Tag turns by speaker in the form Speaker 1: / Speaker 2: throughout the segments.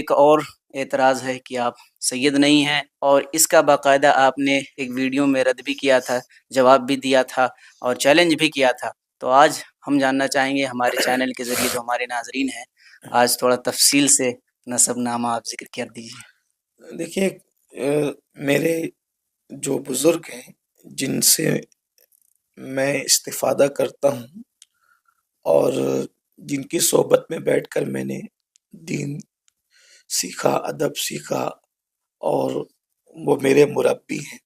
Speaker 1: एक और एतराज़ है कि आप सैयद नहीं हैं और इसका बाकायदा आपने एक वीडियो में रद्द भी किया था, जवाब भी दिया था और चैलेंज भी किया था। तो आज हम जानना चाहेंगे हमारे चैनल के ज़रिए जो हमारे नाज़रीन हैं, आज थोड़ा तफ़सील से नसबनामा आप ज़िक्र कर दीजिए।
Speaker 2: देखिए, मेरे जो बुज़ुर्ग हैं, जिनसे मैं इस्तिफ़ादा करता हूँ और जिनकी सोहबत में बैठकर मैंने दीन सीखा, अदब सीखा और वो मेरे मुरब्बी हैं।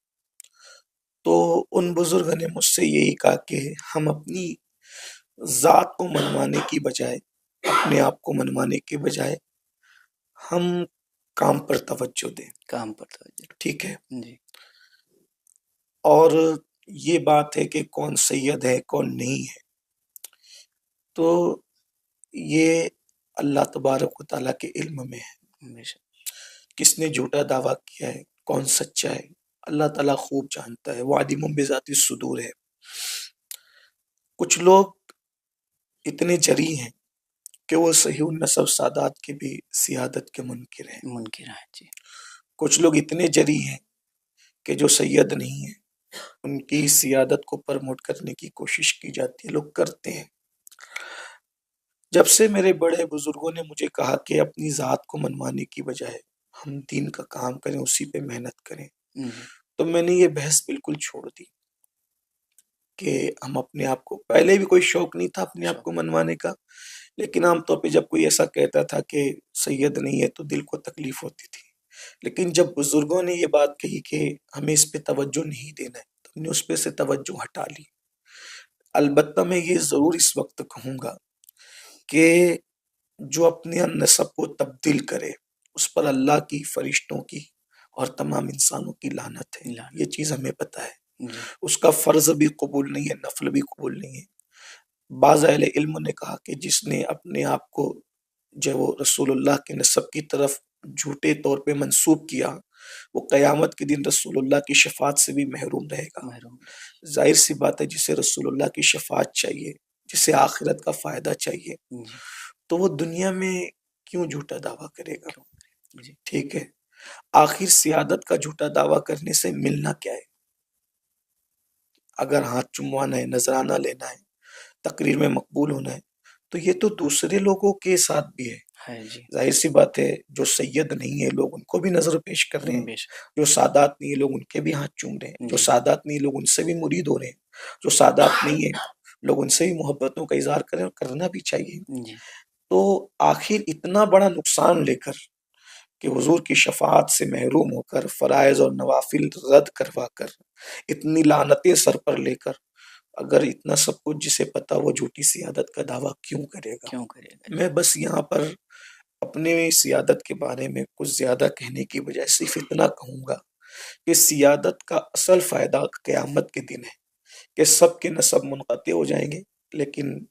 Speaker 2: तो उन बुज़ुर्ग ने मुझसे यही कहा कि हम अपनी ज़ात को मनवाने की बजाय, अपने आप को मनवाने के बजाय हम काम पर तवज्जो दें।
Speaker 1: काम पर तवज्जो।
Speaker 2: ठीक है?
Speaker 1: जी।
Speaker 2: और ये बात है कि कौन सैयद है, कौन नहीं है, तो ये अल्लाह तबारक व तआला के इल्म में है।
Speaker 1: बेशक।
Speaker 2: किसने झूठा दावा किया है, कौन सच्चा है, अल्लाह ताला खूब जानता है। वो आलिमुम बिज़ाति सुदूर है। कुछ लोग इतने जरी हैं कि वो सही नसब सादात की भी सियादत के मुनकिर हैं।
Speaker 1: मुनकिर है, जी।
Speaker 2: कुछ लोग इतने जरी हैं कि जो सैयद नहीं है, उनकी सियादत को प्रमोट करने की कोशिश की जाती है, लोग करते हैं। जब से मेरे बड़े बुजुर्गों ने मुझे कहा कि अपनी ज़ात को मनवाने की बजाय हम दीन का काम करें, उसी पे मेहनत करें,
Speaker 1: जी।
Speaker 2: तो मैंने ये बहस बिल्कुल छोड़ दी कि हम अपने आप को, पहले भी कोई शौक नहीं था अपने आप को मनवाने का, लेकिन आमतौर पे जब कोई ऐसा कहता था कि सैयद नहीं है तो दिल को तकलीफ होती थी। लेकिन जब बुजुर्गों ने ये बात कही कि हमें इस पे तवज्जो नहीं देना है, तो हमने उस पे से तवज्जो हटा ली। अलबत्ता मैं ये ज़रूर इस वक्त कहूँगा कि जो अपने नस्ब को तब्दील करे, उस पर अल्लाह की, फरिश्तों की और तमाम इंसानों की लानत है। ये चीज़ हमें पता है।
Speaker 1: जी।
Speaker 2: उसका फ़र्ज़ भी कबूल नहीं है, नफ़ल भी कबूल नहीं है। बाज़ अहले इल्म ने कहा कि जिसने अपने आप को जो वो रसूलुल्लाह के नस्ब की तरफ झूठे तौर पे मंसूब किया, वो क़यामत के दिन रसूलुल्लाह की शफ़ाअत से भी महरूम रहेगा।
Speaker 1: महरूम।
Speaker 2: ज़ाहिर-सी बात है, जिसे रसूलुल्लाह की शफ़ाअत चाहिए, जिसे आखिरत का फ़ायदा चाहिए,
Speaker 1: जी।
Speaker 2: तो वो दुनिया में क्यों झूठा दावा करेगा?
Speaker 1: क्यों? जी।
Speaker 2: ठीक है? आखिर सियादत का झूठा दावा करने से मिलना क्या है? अगर हाथ चुमवाना है, नज़राना लेना है, तकरीर में मकबूल होना है, तो ये तो दूसरे लोगों के साथ भी है।
Speaker 1: है, जी।
Speaker 2: ज़ाहिर-सी बात है, जो सैयद नहीं है, लोग उनको भी नज़र पेश कर रहे हैं।
Speaker 1: बेशक।
Speaker 2: जो सादात नहीं है, लोग उनके भी हाथ चूम रहे हैं। जो
Speaker 1: जी।
Speaker 2: सादात नहीं है, लोग उनसे भी मुरीद हो रहे हैं। जो सादात नहीं है, लोग उनसे भी मोहब्बतों का इज़हार करें और करना भी चाहिए।
Speaker 1: जी।
Speaker 2: तो आखिर इतना बड़ा नुकसान लेकर कि हुजूर की शफ़ाअत से महरूम होकर, फ़राइज़ और नवाफ़िल रद्द करवा कर, इतनी लानतें सर पर लेकर, अगर इतना सब कुछ जिसे पता, वो झूठी सियादत का दावा क्यों करेगा?
Speaker 1: क्यों करेगा? जी।
Speaker 2: मैं बस यहाँ पर अपने सियादत के बारे में कुछ ज़्यादा कहने की बजाय सिर्फ़ इतना कहूँगा कि सियादत का असल फ़ायदा क़यामत के दिन है कि सबके नसब मुनक़ति हो जाएँगे, लेकिन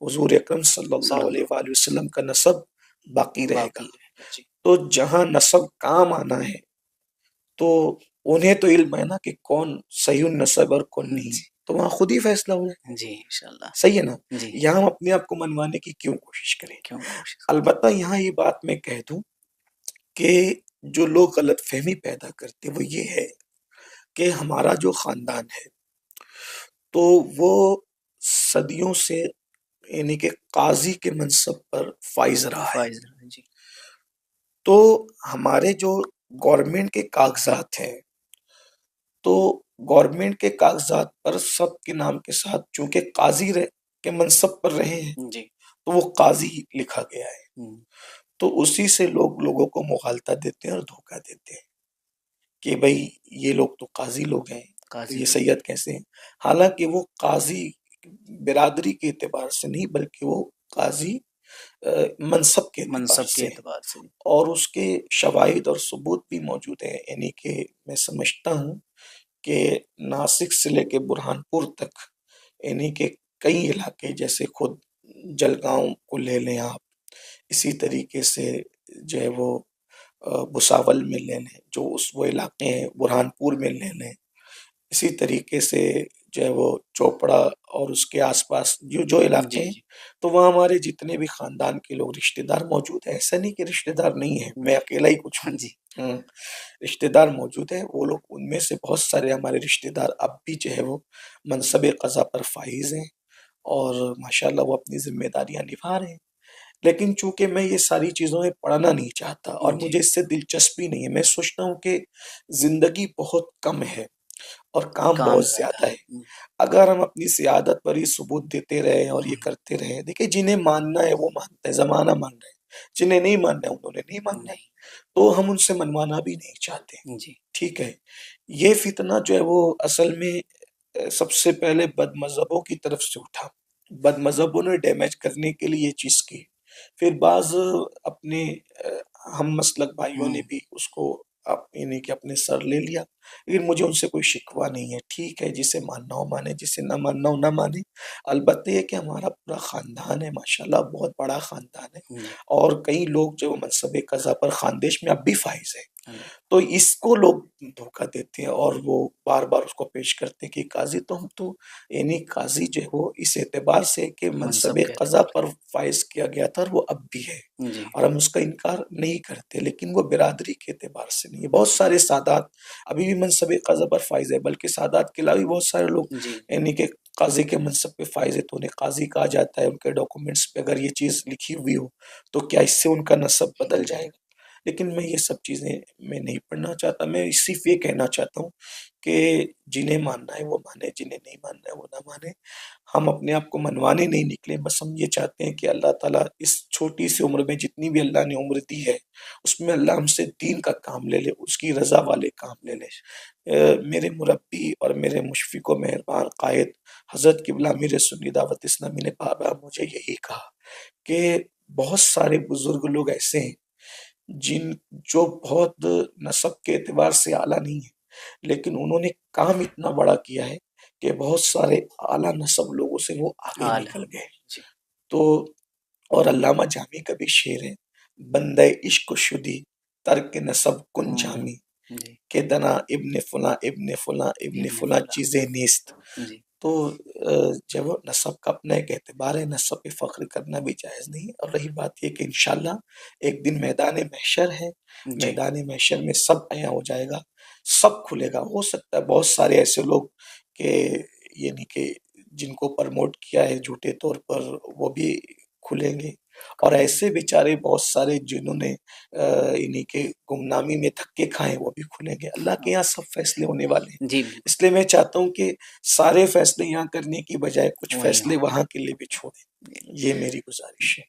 Speaker 2: हुज़ूर अकरम सल्लल्लाहु अलैहि
Speaker 1: सल्लल्लाहु
Speaker 2: वालैहि वसल्लम का नसब बाकी रहेगा।
Speaker 1: बाकी रहेगा। जी।
Speaker 2: तो जहाँ नसब काम आना है, तो उन्हें तो इल्म है ना कि कौन सही नसब और कौन नहीं,
Speaker 1: जी।
Speaker 2: तो वहाँ खुद ही फैसला हो जाए।
Speaker 1: जी, इंशाअल्लाह।
Speaker 2: सही है ना?
Speaker 1: जी।
Speaker 2: यहाँ हम अपने आप को मनवाने की क्यों कोशिश करें?
Speaker 1: क्यों कोशिश
Speaker 2: अलबत्ता यहाँ ये बात मैं कह दूँ कि जो लोग गलतफ़हमी पैदा करते हैं, वो ये है कि हमारा जो ख़ानदान है, तो वो सदियों से यानी कि काज़ी के मनसब पर फ़ाइज़ रहा है।
Speaker 1: फ़ाइज़ रहा है, जी।
Speaker 2: तो हमारे जो गवर्नमेंट के कागज़ात हैं, तो गवर्नमेंट के कागज़ात पर सबके नाम के साथ चूँकि काज़ी रह के मनसब पर रहे हैं,
Speaker 1: जी।
Speaker 2: तो वो काज़ी लिखा गया है।
Speaker 1: हुँ।
Speaker 2: तो उसी से लोग लोगों को मुग़ालता देते हैं और धोखा देते हैं कि भई ये लोग तो काज़ी लोग हैं, तो
Speaker 1: काज़ी
Speaker 2: ये
Speaker 1: लोग।
Speaker 2: सैयद कैसे हैं? हालाँकि वो काज़ी बिरादरी के एतबार से नहीं, बल्कि वो काज़ी मनसब के एतबार
Speaker 1: मनसब के
Speaker 2: से हैं।
Speaker 1: एतबार से।
Speaker 2: और उसके शवाहिद और सबूत भी मौजूद हैं। यानी कि मैं समझता हूँ कि नासिक से लेके बुरहानपुर तक, यानी कि कई इलाके, जैसे खुद जलगाँव को ले लें आप, इसी तरीके से जो है वो भुसावल में ले लें, जो उस वो इलाके हैं, बुरहानपुर में ले लें, इसी तरीके से जो है वो चोपड़ा और उसके आसपास जो इलाके
Speaker 1: जी,
Speaker 2: हैं,
Speaker 1: जी।
Speaker 2: तो वहाँ हमारे जितने भी खानदान के लोग रिश्तेदार मौजूद हैं। ऐसा नहीं कि रिश्तेदार नहीं है, मैं
Speaker 1: जी।
Speaker 2: अकेला ही कुछ
Speaker 1: हाँ
Speaker 2: हूँ।
Speaker 1: जी।
Speaker 2: हम्म, रिश्तेदार मौजूद हैं। वो लोग, उनमें से बहुत सारे हमारे रिश्तेदार अब भी जो है वो मनसब कज़ा पर फाइज हैं और माशाल्लाह वो अपनी जिम्मेदारियां निभा रहे हैं। लेकिन चूंकि मैं ये सारी चीज़ों में पढ़ना नहीं चाहता और
Speaker 1: जी।
Speaker 2: मुझे इससे दिलचस्पी नहीं है, मैं सोचता हूँ कि जिंदगी बहुत कम है और काम
Speaker 1: काम
Speaker 2: बहुत
Speaker 1: ज़्यादा
Speaker 2: ज्यादा
Speaker 1: है।
Speaker 2: है। अगर हम अपनी सियादत पर ही सबूत देते रहे और ये करते रहे, देखिए जिन्हें मानना है वो मानते हैं, जमाना मान रहे हैं, जिन्हें नहीं मानना है उन्होंने नहीं मानना है,
Speaker 1: नहीं।
Speaker 2: तो हम उनसे मनवाना भी नहीं चाहते।
Speaker 1: जी।
Speaker 2: ठीक है, ये फितना जो है वो असल में सबसे पहले बदमज़हबों की तरफ से उठा। बदमज़हबों ने डैमेज करने के लिए ये चीज़ की। फिर बाज़ अपने हम मसलक भाइयों ने
Speaker 1: हुँ।
Speaker 2: भी उसको यानी कि अपने सर ले लिया। लेकिन मुझे उनसे कोई शिकवा नहीं है। ठीक है, जिसे मानना हो माने, जिसे ना मानना हो ना माने। अलबत्ते ये कि हमारा पूरा ख़ानदान है, माशाल्लाह बहुत बड़ा ख़ानदान है
Speaker 1: जी।
Speaker 2: और कई लोग जो मनसब कज़ा पर ख़ानदेश में अब भी फ़ाइज़ हैं।
Speaker 1: हाँ जी।
Speaker 2: तो इसको लोग धोखा देते हैं और वो बार-बार उसको पेश करते हैं कि काज़ी तो हम तो, यानी काज़ी जो है वो इस एतबार से कि
Speaker 1: मनसब
Speaker 2: मनसब
Speaker 1: के
Speaker 2: क़ज़ा
Speaker 1: एतबार
Speaker 2: पर फ़ाइज़ किया गया था और वो अब भी है
Speaker 1: से। जी।
Speaker 2: और हम उसका इनकार नहीं करते, लेकिन वो बिरादरी के एतबार से नहीं है। बहुत सारे सादात अभी भी मनसब क़ज़ा पर फ़ाइज़ है, बल्कि सादात के अलावा भी बहुत सारे लोग
Speaker 1: जी।
Speaker 2: यानी कि काज़ी के मनसब पे फ़ाइज़ है, तो उन्हें काज़ी कहा जाता है। उनके डॉक्यूमेंट्स पे अगर ये चीज़ लिखी हुई हो, तो क्या इससे उनका नसब बदल
Speaker 1: जी।
Speaker 2: जाएगा? लेकिन मैं ये सब चीज़ें मैं नहीं पढ़ना चाहता। मैं सिर्फ ये कहना चाहता हूँ कि जिन्हें मानना है वो माने, जिन्हें नहीं मानना है वो ना माने। हम अपने आप को मनवाने नहीं निकले, बस हम ये चाहते हैं कि अल्लाह ताला इस छोटी सी उम्र में जितनी भी अल्लाह ने उम्र दी है, उसमें अल्लाह हमसे दीन का काम ले ले, उसकी रज़ा वाले काम ले ले। मेरे मुरब्बी और मेरे मुशफ़िक़ व मेहरबान क़ायद हज़रत क़िबला अमीर सुन्नी दावत इस्लामी ने बार-बार मुझे यही कहा कि बहुत सारे बुज़ुर्ग लोग ऐसे हैं जिन जो बहुत नसब के एतबार से आला नहीं है, लेकिन उन्होंने काम इतना बड़ा किया है कि बहुत सारे आला नसब लोगों से वो आगे
Speaker 1: आला।
Speaker 2: निकल गए।
Speaker 1: जी।
Speaker 2: तो और अल्लामा जामी का भी शेर है, बंदे इश्क शुदी तर्क नसब कुन
Speaker 1: हुँ।
Speaker 2: जामी,
Speaker 1: जी।
Speaker 2: के दना इब्न फुला इब्न फुला इब्न
Speaker 1: इब्न
Speaker 2: फुला
Speaker 1: फुला।
Speaker 2: चीज़ें नेस्त।
Speaker 1: जी।
Speaker 2: तो जब वो नसब का अपना एक एतबार है, नसब पे फ़ख्र करना भी जायज़ नहीं है। और रही बात ये कि इंशाअल्लाह एक दिन मैदान महशर है,
Speaker 1: जी।
Speaker 2: मैदान महशर में सब अयां हो जाएगा, सब खुलेगा। हो सकता है बहुत सारे ऐसे लोग के यानी कि जिनको प्रमोट किया है झूठे तौर पर, वो भी खुलेंगे और ऐसे बेचारे बहुत सारे जिन्होंने इन्हीं के गुमनामी में धक्के खाए वो भी खुलेंगे। अल्लाह के
Speaker 1: हाँ।
Speaker 2: यहाँ सब फैसले होने वाले हैं।
Speaker 1: जी, बिल्कुल।
Speaker 2: इसलिए मैं चाहता हूँ कि सारे फैसले यहाँ करने की बजाय कुछ
Speaker 1: वहीं
Speaker 2: फैसले
Speaker 1: हो।
Speaker 2: वहाँ के लिए भी छोड़ें। ये मेरी गुजारिश है।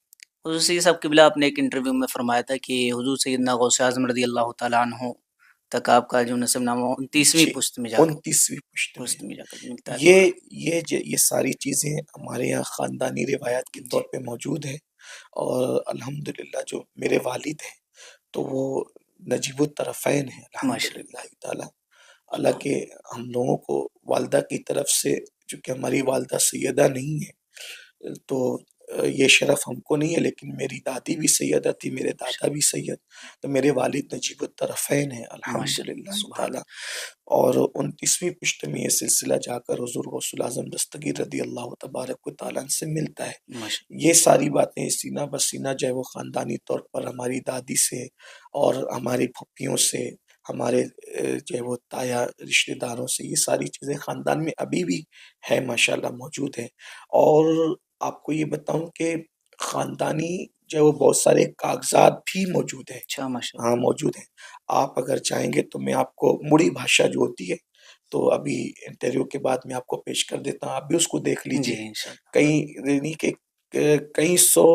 Speaker 1: हुज़ूर सैयद साहब क़िबला आपने एक इंटरव्यू में फ़रमाया था कि हुज़ूर सैयदना गौसे आज़म रज़ियल्लाहु तआला अन्हु तक आपका जो नसबनामा 29वीं
Speaker 2: जी,
Speaker 1: पुश्त में जाकर
Speaker 2: 29वीं पुश्त में।
Speaker 1: मिलता है।
Speaker 2: ये ये सारी चीज़ें हमारे यहाँ ख़ानदानी रिवायत के तौर
Speaker 1: जी।
Speaker 2: पे मौजूद है और अल्हम्दुलिल्लाह जो मेरे वालिद हैं, तो वो नजीबुत तरफ़ैन हैं
Speaker 1: माशाअल्लाह।
Speaker 2: अल्हम्दुलिल्लाह ताला। हालाँकि हम लोगों को वालिदा की तरफ से, चूँकि हमारी वालिदा सैयदा नहीं है, तो ये शरफ़ हमको नहीं है, लेकिन मेरी दादी भी सैयदा थी, मेरे दादा भी सैयद, तो मेरे वालिद नजीबुत तरफ़ैन हैं
Speaker 1: माशाअल्लाह,
Speaker 2: अल्हम्दुलिल्लाह
Speaker 1: सुभान
Speaker 2: ताला। और 29वीं पुश्त में ये सिलसिला जाकर हुज़ूर गौसुल आज़म दस्तगीर रज़ियल्लाहु तबारक व तआला अन्हु से मिलता है।
Speaker 1: अल्लाह। माशा
Speaker 2: ये सारी बातें सीना ब सीना जो है वो ख़ानदानी तौर पर हमारी दादी से और हमारी फूफियों से, हमारे जो है वो ताया रिश्तेदारों से, ये सारी चीज़ें ख़ानदान में अभी भी है, माशाअल्लाह मौजूद है। और आपको ये बताऊँ कि ख़ानदानी जो है वो बहुत सारे कागज़ात भी मौजूद हैं।
Speaker 1: अच्छा,
Speaker 2: हाँ,
Speaker 1: माशाअल्लाह।
Speaker 2: मौजूद हैं। आप अगर चाहेंगे तो मैं आपको मुड़ी भाषा जो होती है, तो अभी इंटरव्यू के बाद मैं आपको पेश कर देता हूँ, आप भी उसको देख
Speaker 1: जी,
Speaker 2: लीजिए।
Speaker 1: इंशाअल्लाह।
Speaker 2: कई यानी कि कई सौ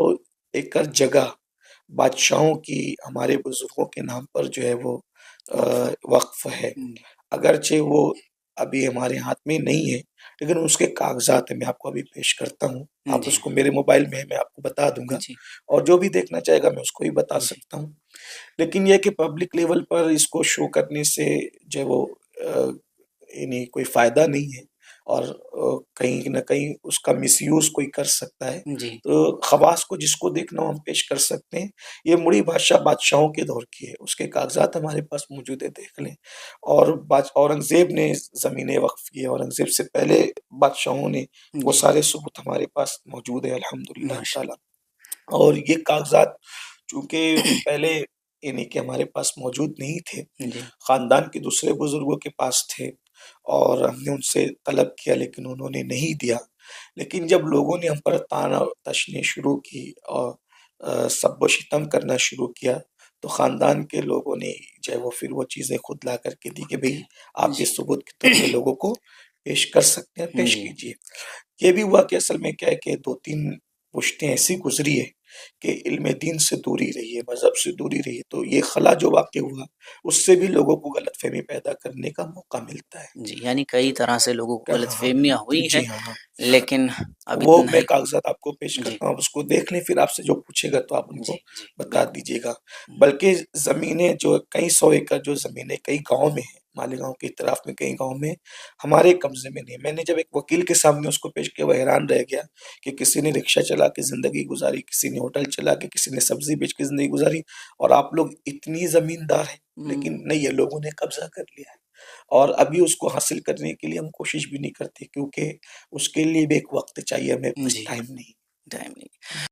Speaker 2: एकड़ जगह बादशाहों की हमारे बुज़ुर्गों के नाम पर जो है वो
Speaker 1: वक़्फ़ है।
Speaker 2: वक़्फ़ है।
Speaker 1: हुँ।
Speaker 2: अगरचे वो अभी हमारे हाथ में नहीं है, लेकिन उसके कागज़ात हैं, मैं आपको अभी पेश करता हूँ। आप
Speaker 1: जी।
Speaker 2: उसको मेरे मोबाइल में है, मैं आपको बता दूँगा
Speaker 1: जी।
Speaker 2: और जो भी देखना चाहेगा मैं उसको भी बता
Speaker 1: जी।
Speaker 2: सकता हूँ। लेकिन ये है कि पब्लिक लेवल पर इसको शो करने से जो है वो यानी कोई फ़ायदा नहीं है। और कहीं न कहीं उसका मिसयूज़ कोई कर सकता है।
Speaker 1: जी,
Speaker 2: तो खवास को जिसको देखना हो हम पेश कर सकते हैं। ये मुड़ी बादशाह बादशाहों के दौर की है, उसके कागज़ात हमारे पास मौजूद है, देख लें। और औरंगज़ेब ने ज़मीनें वक़्फ़ की है, औरंगज़ेब से पहले बादशाहों ने, वो
Speaker 1: जी,
Speaker 2: सारे सबूत हमारे पास मौजूद है अल्हम्दुलिल्लाह
Speaker 1: माशा
Speaker 2: ताला। और ये कागज़ात चूँकि पहले यानी कि हमारे पास मौजूद नहीं थे,
Speaker 1: जी,
Speaker 2: ख़ानदान के दूसरे बुज़ुर्गों के पास थे और हमने उनसे तलब किया लेकिन उन्होंने नहीं दिया। लेकिन जब लोगों ने हम पर ताना-तशनी शुरू की और सब्ब-ओ-शितम करना शुरू किया, तो ख़ानदान के लोगों ने जो है वो फिर वो चीज़ें खुद ला कर के दी कि
Speaker 1: खुद
Speaker 2: भई आप ये
Speaker 1: जी,
Speaker 2: सबूत के तौर पे लोगों को पेश कर सकते हैं, पेश
Speaker 1: जी,
Speaker 2: कीजिए। ये भी हुआ कि असल में क्या है कि 2-3 पुश्तें ऐसी गुज़री है कि इल्म दीन से दूरी रही है, मज़हब से दूरी रही है, तो ये खला जो वाक़या हुआ, उससे भी लोगों को गलतफ़हमी पैदा करने का मौका मिलता है।
Speaker 1: जी, यानी कई तरह से लोगों को
Speaker 2: हाँ, हाँ।
Speaker 1: गलतफ़हमियाँ हुई हैं,
Speaker 2: जी, हाँ, हाँ।
Speaker 1: लेकिन अब
Speaker 2: वो
Speaker 1: इतना
Speaker 2: मैं
Speaker 1: ही
Speaker 2: कागज़ात आपको पेश
Speaker 1: जी,
Speaker 2: करता हूँ, आप उसको देख लें, फिर आपसे जो पूछेगा तो आप
Speaker 1: जी,
Speaker 2: उनको
Speaker 1: जी,
Speaker 2: बता
Speaker 1: बिल्कुल।
Speaker 2: दीजिएगा।
Speaker 1: हुँ,
Speaker 2: बल्कि ज़मीनें जो कई सौ एकड़ जो ज़मीनें कई गाँव में हैं, मालेगाँव के इतराफ़ में कई गाँव में, हमारे कब्ज़े में नहीं है। मैंने जब एक वकील के सामने उसको पेश किया, वो हैरान रह गया कि किसी ने रिक्शा चला के ज़िंदगी गुज़ारी, किसी ने होटल चला के, किसी ने सब्ज़ी बेच के ज़िंदगी गुज़ारी और आप लोग इतनी ज़मींदार हैं,
Speaker 1: हुँ,
Speaker 2: लेकिन नहीं है, लोगों ने कब्ज़ा कर लिया है। और अभी उसको हासिल करने के लिए हम कोशिश भी नहीं करते क्योंकि उसके लिए भी एक वक़्त चाहिए, हमें पास
Speaker 1: जी,
Speaker 2: टाइम नहीं।
Speaker 1: टाइम नहीं